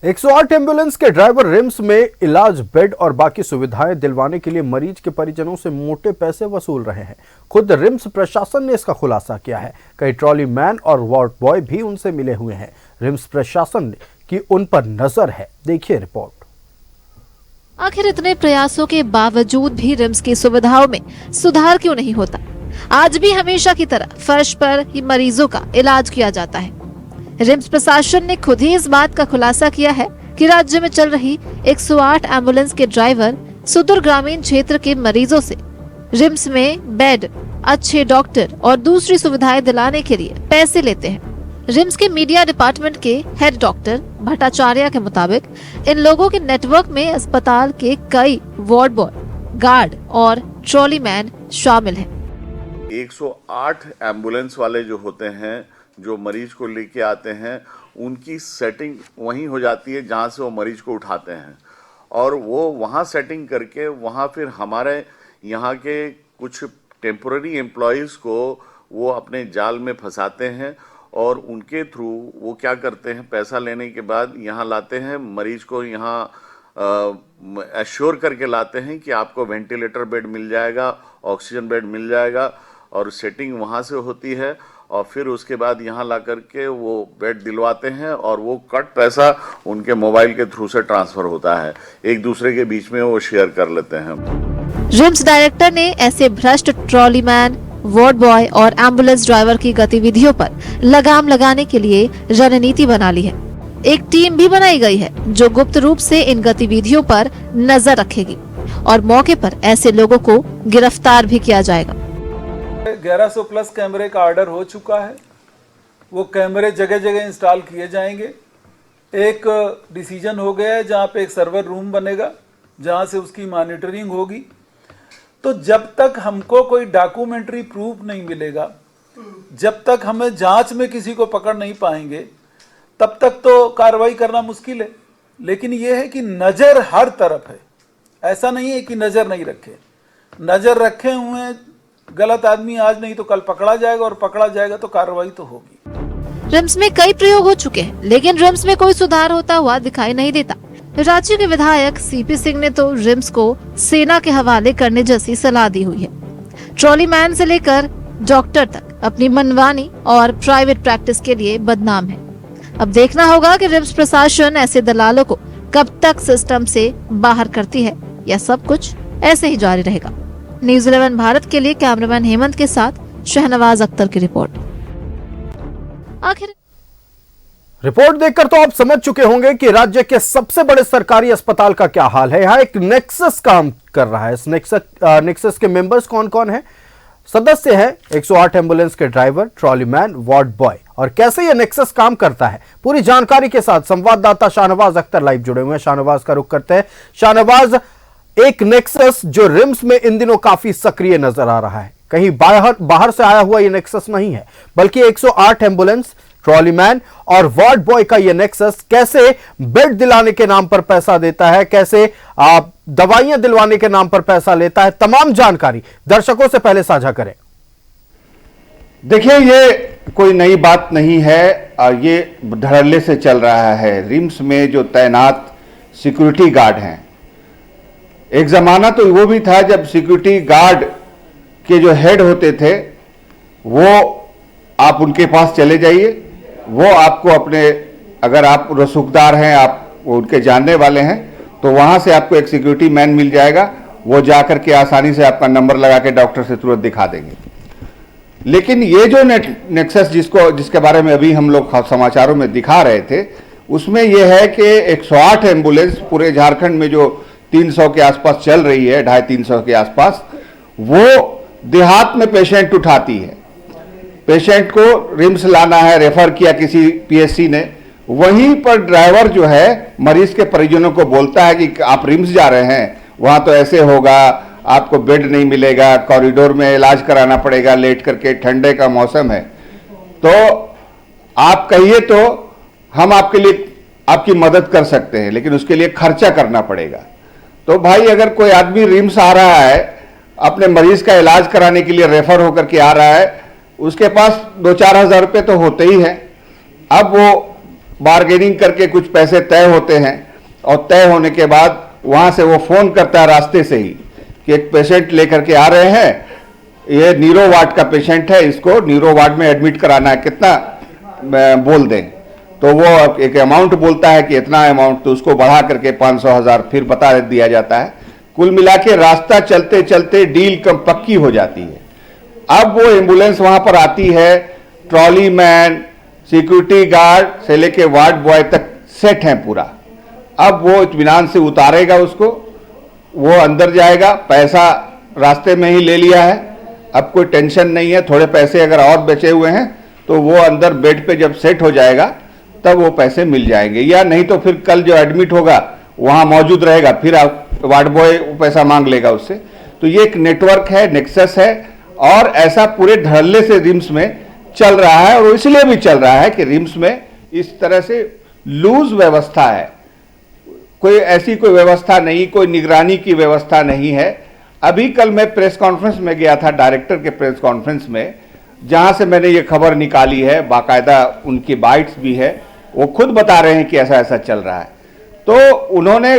108 ambulance के driver RIMS में इलाज, बेड और बाकी सुविधाएं दिलवाने के लिए मरीज के परिजनों से मोटे पैसे वसूल रहे हैं। खुद रिम्स प्रशासन ने इसका खुलासा किया है। कई ट्रॉली मैन और वार्ड बॉय भी उनसे मिले हुए हैं। रिम्स प्रशासन की उन पर नजर है। देखिए रिपोर्ट। आखिर इतने प्रयासों के बावजूद भी रिम्स की सुविधाओं में सुधार क्यों नहीं होता? आज भी हमेशा की तरह फर्श पर ही मरीजों का इलाज किया जाता है। रिम्स प्रशासन ने खुद ही इस बात का खुलासा किया है कि राज्य में चल रही 108 एम्बुलेंस के ड्राइवर सुदूर ग्रामीण क्षेत्र के मरीजों से रिम्स में बेड, अच्छे डॉक्टर और दूसरी सुविधाएं दिलाने के लिए पैसे लेते हैं। रिम्स के मीडिया डिपार्टमेंट के हेड डॉक्टर भट्टाचार्य के मुताबिक इन लोगों के नेटवर्क में अस्पताल के कई वार्ड बॉय, गार्ड और ट्रॉली मैन शामिल हैं। 108 एम्बुलेंस वाले जो होते हैं, जो मरीज को लेके आते हैं, उनकी सेटिंग वहीं हो जाती है जहां से वो मरीज को उठाते हैं और वो वहां सेटिंग करके वहां फिर हमारे यहाँ के कुछ टेम्पोररी एम्प्लॉयज़ को वो अपने जाल में फंसाते हैं और उनके थ्रू वो क्या करते हैं, पैसा लेने के बाद यहाँ लाते हैं मरीज को, यहाँ एश्योर करके लाते हैं कि आपको वेंटिलेटर बेड मिल जाएगा, ऑक्सीजन बेड मिल जाएगा और सेटिंग वहाँ से होती है और फिर उसके बाद यहाँ ला करके वो बेड दिलवाते हैं और वो कट पैसा उनके मोबाइल के थ्रू से ट्रांसफर होता है, एक दूसरे के बीच में वो शेयर कर लेते हैं। रिम्स डायरेक्टर ने ऐसे भ्रष्ट ट्रॉली मैन, वार्ड बॉय और एम्बुलेंस ड्राइवर की गतिविधियों पर लगाम लगाने के लिए रणनीति बना ली है। एक टीम भी बनाई गई है जो गुप्त रूप से इन गतिविधियों पर नजर रखेगी और मौके पर ऐसे लोगों को गिरफ्तार भी किया जाएगा। 1100 प्लस कैमरे का ऑर्डर हो चुका है। वो कैमरे जगह जगह इंस्टॉल किए जाएंगे। एक डिसीजन हो गया है जहाँ पे एक सर्वर रूम बनेगा जहाँ से उसकी मॉनिटरिंग होगी। तो जब तक हमको कोई डॉक्यूमेंट्री प्रूफ नहीं मिलेगा, जब तक हमें जांच में किसी को पकड़ नहीं पाएंगे, तब तक तो कार्रवाई करना मुश्किल है। लेकिन यह है कि नज़र हर तरफ है। ऐसा नहीं है कि नज़र नहीं रखे, नज़र रखे हुए हैं। गलत आदमी आज नहीं तो कल पकड़ा जाएगा और पकड़ा जाएगा तो कार्रवाई तो होगी। रिम्स में कई प्रयोग हो चुके हैं, लेकिन रिम्स में कोई सुधार होता हुआ दिखाई नहीं देता। राज्य के विधायक सीपी सिंह ने तो रिम्स को सेना के हवाले करने जैसी सलाह दी हुई है। ट्रॉली मैन से लेकर डॉक्टर तक अपनी मनमानी और प्राइवेट प्रैक्टिस के लिए बदनाम है। अब देखना होगा कि रिम्स प्रशासन ऐसे दलालों को कब तक सिस्टम से बाहर करती है या सब कुछ ऐसे ही जारी रहेगा। न्यूज़ 11 भारत के लिए कैमरामैन हेमंत के साथ शहनवाज अख्तर की रिपोर्ट। आखिर रिपोर्ट देखकर तो आप समझ चुके होंगे कि राज्य के सबसे बड़े सरकारी अस्पताल का क्या हाल है। यहाँ एक नेक्सस काम कर रहा है। इस नेक्सस के मेंबर्स कौन कौन है? सदस्य है 108 एम्बुलेंस के driver, trolley man, ward boy. और कैसे यह नेक्सस काम करता है, पूरी जानकारी के साथ संवाददाता शाहनवाज अख्तर लाइव जुड़े हुए हैं। शाहनवाज का रुख करते हैं। शाहनवाज, एक नेक्सस जो रिम्स में इन दिनों काफी सक्रिय नजर आ रहा है, कहीं बाहर से आया हुआ ये नेक्सस नहीं है, बल्कि 108 एम्बुलेंस, ट्रॉली मैन और वार्ड बॉय का ये नेक्सस कैसे बेड दिलाने के नाम पर पैसा देता है, कैसे दवाइयां दिलवाने के नाम पर पैसा लेता है, तमाम जानकारी दर्शकों से पहले साझा करें। देखिए, ये कोई नई बात नहीं है, ये धड़ल्ले से चल रहा है। रिम्स में जो तैनात सिक्योरिटी गार्ड हैं, एक जमाना तो वो भी था जब सिक्योरिटी गार्ड के जो हेड होते थे वो आप उनके पास चले जाइए, वो आपको अपने, अगर आप रसूखदार हैं, आप उनके जानने वाले हैं, तो वहां से आपको एक सिक्योरिटी मैन मिल जाएगा। वो जाकर के आसानी से आपका नंबर लगा के डॉक्टर से तुरंत दिखा देंगे। लेकिन ये जो नेक्सस जिसके बारे में अभी हम लोग समाचारों में दिखा रहे थे, उसमें यह है कि 108 एम्बुलेंस पूरे झारखंड में जो 300 के आसपास चल रही है, 250-300 के आसपास, वो देहात में पेशेंट उठाती है। पेशेंट को रिम्स लाना है, रेफर किया किसी पीएससी ने, वहीं पर ड्राइवर जो है मरीज के परिजनों को बोलता है कि आप रिम्स जा रहे हैं, वहां तो ऐसे होगा, आपको बेड नहीं मिलेगा, कॉरिडोर में इलाज कराना पड़ेगा लेट करके, ठंडे का मौसम है, तो आप कहिए तो हम आपके लिए आपकी मदद कर सकते हैं, लेकिन उसके लिए खर्चा करना पड़ेगा। तो भाई, अगर कोई आदमी रिम्स आ रहा है, अपने मरीज का इलाज कराने के लिए रेफर होकर के आ रहा है, उसके पास 2-4 हज़ार रुपये तो होते ही हैं। अब वो बार्गेनिंग करके कुछ पैसे तय होते हैं और तय होने के बाद वहां से वो फोन करता है रास्ते से ही कि एक पेशेंट लेकर के आ रहे हैं, ये नीरो वार्ड का पेशेंट है, इसको नीरो वार्ड में एडमिट कराना है, कितना बोल दें। तो वो एक अमाउंट बोलता है कि इतना अमाउंट, तो उसको बढ़ा करके 500,000 फिर बता दिया जाता है। कुल मिला के रास्ता चलते चलते डील कम पक्की हो जाती है। अब वो एम्बुलेंस वहां पर आती है, ट्रॉली मैन, सिक्योरिटी गार्ड से लेके वार्ड बॉय तक सेट है पूरा। अब वो इत्मीनान से उतारेगा उसको, वो अंदर जाएगा, पैसा रास्ते में ही ले लिया है, अब कोई टेंशन नहीं है। थोड़े पैसे अगर और बचे हुए हैं तो वो अंदर बेड पे जब सेट हो जाएगा तब वो पैसे मिल जाएंगे, या नहीं तो फिर कल जो एडमिट होगा वहां मौजूद रहेगा, फिर वार्ड बॉय पैसा मांग लेगा उससे। तो ये एक नेटवर्क है, नेक्सस है, और ऐसा पूरे धड़ल्ले से रिम्स में चल रहा है। और इसलिए भी चल रहा है कि रिम्स में इस तरह से लूज व्यवस्था है, कोई ऐसी कोई व्यवस्था नहीं, कोई निगरानी की व्यवस्था नहीं है। अभी कल मैं प्रेस कॉन्फ्रेंस में गया था, डायरेक्टर के प्रेस कॉन्फ्रेंस में, जहां से मैंने ये खबर निकाली है, बाकायदा उनकी बाइट्स भी है, वो खुद बता रहे हैं कि ऐसा ऐसा चल रहा है। तो उन्होंने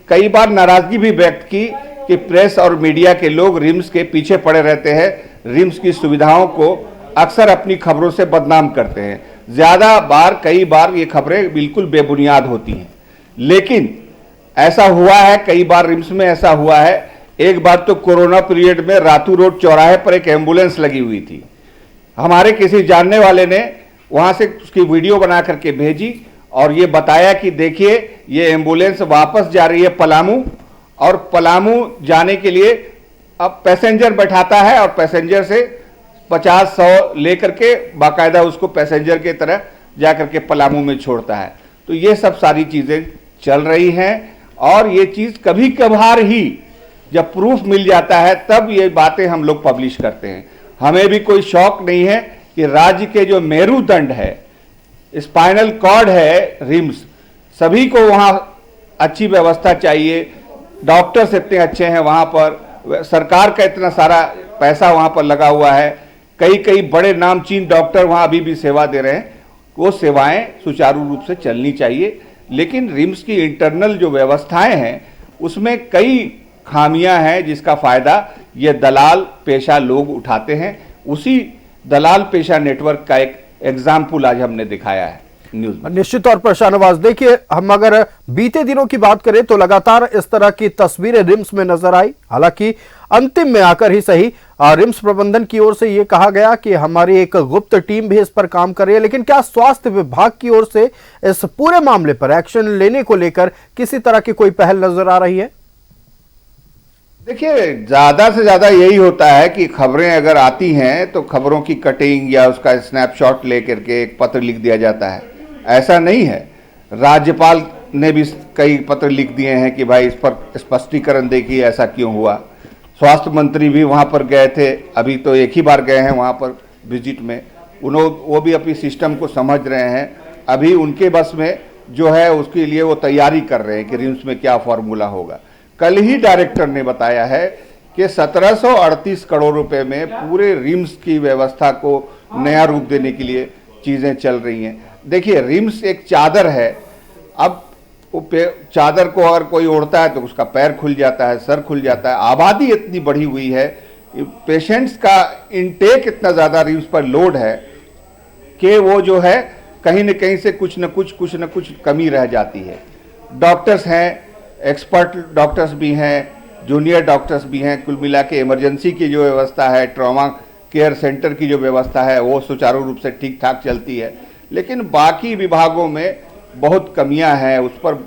कई बार नाराजगी भी व्यक्त की कि प्रेस और मीडिया के लोग रिम्स के पीछे पड़े रहते हैं, रिम्स की सुविधाओं को अक्सर अपनी खबरों से बदनाम करते हैं। ज्यादा बार, कई बार ये खबरें बिल्कुल बेबुनियाद होती हैं। लेकिन ऐसा हुआ है, कई बार रिम्स में ऐसा हुआ है। एक बार तो कोरोना पीरियड में रातू रोड चौराहे पर एक एम्बुलेंस लगी हुई थी, हमारे किसी जानने वाले ने वहां से उसकी वीडियो बना करके भेजी और ये बताया कि देखिए ये एम्बुलेंस वापस जा रही है पलामू, और पलामू जाने के लिए अब पैसेंजर बैठाता है और पैसेंजर से 50-100 लेकर के बाकायदा उसको पैसेंजर की तरह जाकर के पलामू में छोड़ता है। तो ये सब सारी चीजें चल रही हैं, और ये चीज कभी कभार ही जब प्रूफ मिल जाता है तब ये बातें हम लोग पब्लिश करते हैं। हमें भी कोई शौक नहीं है कि राज्य के जो मेरुदंड है, स्पाइनल कॉर्ड है रिम्स, सभी को वहां अच्छी व्यवस्था चाहिए, डॉक्टर्स इतने अच्छे हैं वहां पर, सरकार का इतना सारा पैसा वहां पर लगा हुआ है, कई कई बड़े नामचीन डॉक्टर वहां अभी भी सेवा दे रहे हैं, वो सेवाएं सुचारू रूप से चलनी चाहिए। लेकिन रिम्स की इंटरनल जो व्यवस्थाएं हैं उसमें कई खामियां हैं, जिसका फायदा ये दलाल पेशा लोग उठाते हैं। उसी दलाल पेशा नेटवर्क का एक एग्जाम्पल आज हमने दिखाया है न्यूज में। निश्चित तौर पर शाहनवाज, देखिए हम अगर बीते दिनों की बात करें तो लगातार इस तरह की तस्वीरें रिम्स में नजर आई। हालांकि अंतिम में आकर ही सही रिम्स प्रबंधन की ओर से यह कहा गया कि हमारी एक गुप्त टीम भी इस पर काम कर रही है, लेकिन क्या स्वास्थ्य विभाग की ओर से इस पूरे मामले पर एक्शन लेने को लेकर किसी तरह की कोई पहल नजर आ रही है? देखिए, ज्यादा से ज्यादा यही होता है कि खबरें अगर आती हैं तो खबरों की कटिंग या उसका स्नैपशॉट लेकर के एक पत्र लिख दिया जाता है। ऐसा नहीं है। राज्यपाल ने भी कई पत्र लिख दिए हैं कि भाई इस पर स्पष्टीकरण देखिए, ऐसा क्यों हुआ। स्वास्थ्य मंत्री भी वहां पर गए थे, अभी तो एक ही बार गए हैं वहां पर विजिट में, वो भी अपनी सिस्टम को समझ रहे हैं। अभी उनके बस में जो है उसके लिए वो तैयारी कर रहे हैं कि रिम्स में क्या फॉर्मूला होगा। कल ही डायरेक्टर ने बताया है कि 1738 करोड़ रुपए में पूरे रिम्स की व्यवस्था को नया रूप देने के लिए चीजें चल रही हैं। देखिए, रिम्स एक चादर है, अब वो चादर को अगर कोई ओढ़ता है तो उसका पैर खुल जाता है, सर खुल जाता है। आबादी इतनी बढ़ी हुई है, पेशेंट्स का इनटेक इतना ज्यादा रिम्स पर लोड है कि वो जो है कहीं न कहीं से कुछ न कुछ कमी रह जाती है। डॉक्टर्स हैं, एक्सपर्ट डॉक्टर्स भी हैं, जूनियर डॉक्टर्स भी हैं। कुल मिला के इमरजेंसी की जो व्यवस्था है, ट्रॉमा केयर सेंटर की जो व्यवस्था है, वो सुचारू रूप से ठीक ठाक चलती है। लेकिन बाकी विभागों में बहुत कमियां हैं। उस पर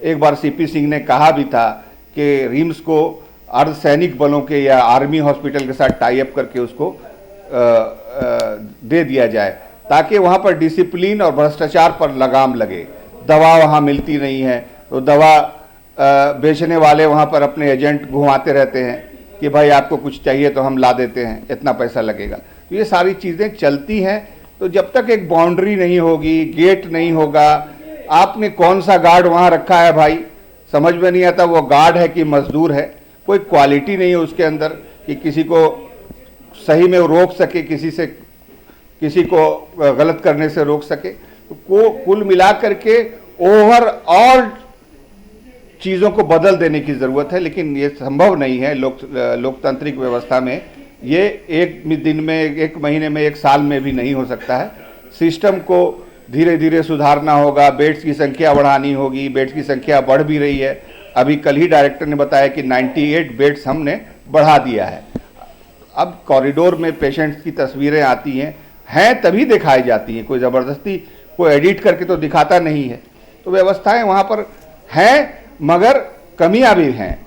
एक बार सीपी सिंह ने कहा भी था कि रिम्स को अर्धसैनिक बलों के या आर्मी हॉस्पिटल के साथ टाई अप करके उसको दे दिया जाए, ताकि वहाँ पर डिसिप्लिन और भ्रष्टाचार पर लगाम लगे। दवा वहाँ मिलती नहीं है तो दवा बेचने वाले वहाँ पर अपने एजेंट घुमाते रहते हैं कि भाई आपको कुछ चाहिए तो हम ला देते हैं, इतना पैसा लगेगा। तो ये सारी चीज़ें चलती हैं। तो जब तक एक बाउंड्री नहीं होगी, गेट नहीं होगा, आपने कौन सा गार्ड वहाँ रखा है भाई, समझ में नहीं आता वो गार्ड है कि मजदूर है। कोई क्वालिटी नहीं है उसके अंदर कि किसी को सही में रोक सके, किसी को गलत करने से रोक सके। को कुल मिलाकर के ओवरऑल चीज़ों को बदल देने की ज़रूरत है, लेकिन ये संभव नहीं है लोकतांत्रिक व्यवस्था में। ये एक दिन में, एक महीने में, एक साल में भी नहीं हो सकता है। सिस्टम को धीरे धीरे सुधारना होगा, बेड्स की संख्या बढ़ानी होगी। बेड्स की संख्या बढ़ भी रही है। अभी कल ही डायरेक्टर ने बताया कि 98 बेड्स हमने बढ़ा दिया है। अब कॉरिडोर में पेशेंट्स की तस्वीरें आती हैं तभी दिखाई जाती हैं, कोई ज़बरदस्ती कोई एडिट करके तो दिखाता नहीं है। तो व्यवस्थाएं वहाँ पर हैं, मगर कमियां भी हैं।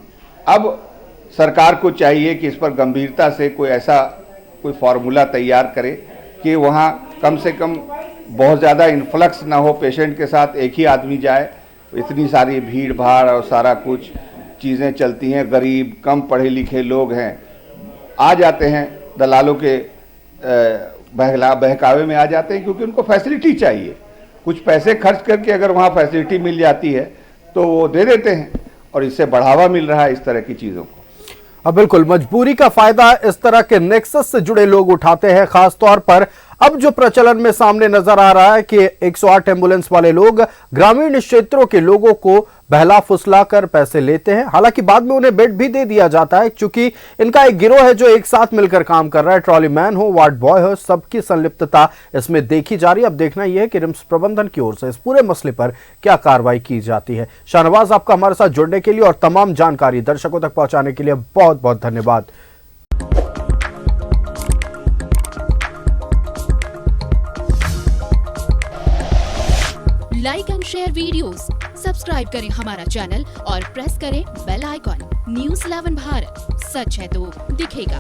अब सरकार को चाहिए कि इस पर गंभीरता से कोई फार्मूला तैयार करे कि वहाँ कम से कम बहुत ज़्यादा इन्फ्लक्स ना हो, पेशेंट के साथ एक ही आदमी जाए। इतनी सारी भीड़ भाड़ और सारा कुछ चीज़ें चलती हैं, गरीब कम पढ़े लिखे लोग हैं, आ जाते हैं दलालों के बहकावे में आ जाते हैं, क्योंकि उनको फैसिलिटी चाहिए। कुछ पैसे खर्च करके अगर वहाँ फैसिलिटी मिल जाती है तो वो दे देते हैं, और इससे बढ़ावा मिल रहा है इस तरह की चीज़ों को। अब बिल्कुल मजबूरी का फायदा इस तरह के नेक्सस से जुड़े लोग उठाते हैं। खासतौर पर अब जो प्रचलन में सामने नजर आ रहा है कि 108 एम्बुलेंस वाले लोग ग्रामीण क्षेत्रों के लोगों को बहला फुसला कर पैसे लेते हैं। हालांकि बाद में उन्हें बेड भी दे दिया जाता है, क्योंकि इनका एक गिरोह है जो एक साथ मिलकर काम कर रहा है। ट्रॉली मैन हो, वार्ड बॉय हो, सबकी संलिप्तता इसमें देखी जा रही है। अब देखना यह है कि रिम्स प्रबंधन की ओर से इस पूरे मसले पर क्या कार्रवाई की जाती है। शाहनवाज, आपका हमारे साथ जुड़ने के लिए और तमाम जानकारी दर्शकों तक पहुंचाने के लिए बहुत बहुत धन्यवाद। Like and share videos, subscribe करें हमारा चैनल और प्रेस करें बेल आइकॉन। न्यूज़ 11 भारत, सच है तो दिखेगा।